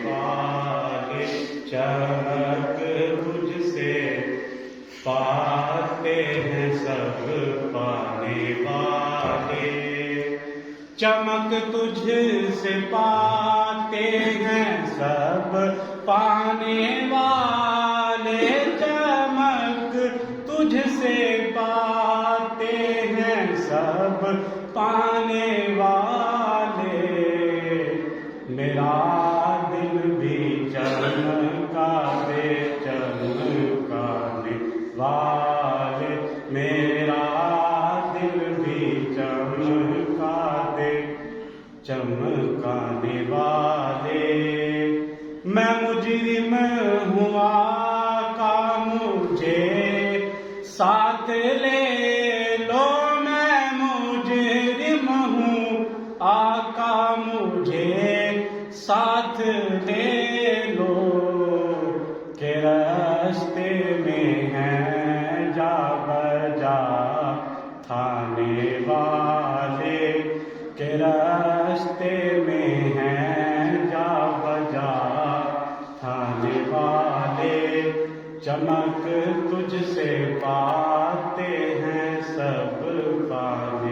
वाले, चमक तुझसे पाते हैं सब पाने वाले। चमक तुझसे पाते हैं सब पाने वाले, चमक तुझसे पाते हैं सब पाने वाले। मेरा दिल भी चमका दे चमकाने वाले, मेरा दिल भी चमका दे चमकाने वाले। मैं मुजरिम हुआ का मुझे साथ ले लो, मैं मुजरिम हूँ आका मुझे साथ ले लो। के रास्ते में हैं जा बजा थाने वाले, के रास्ते में हैं जा बजा थाने वाले। चमक तुझसे पाते हैं सब पाने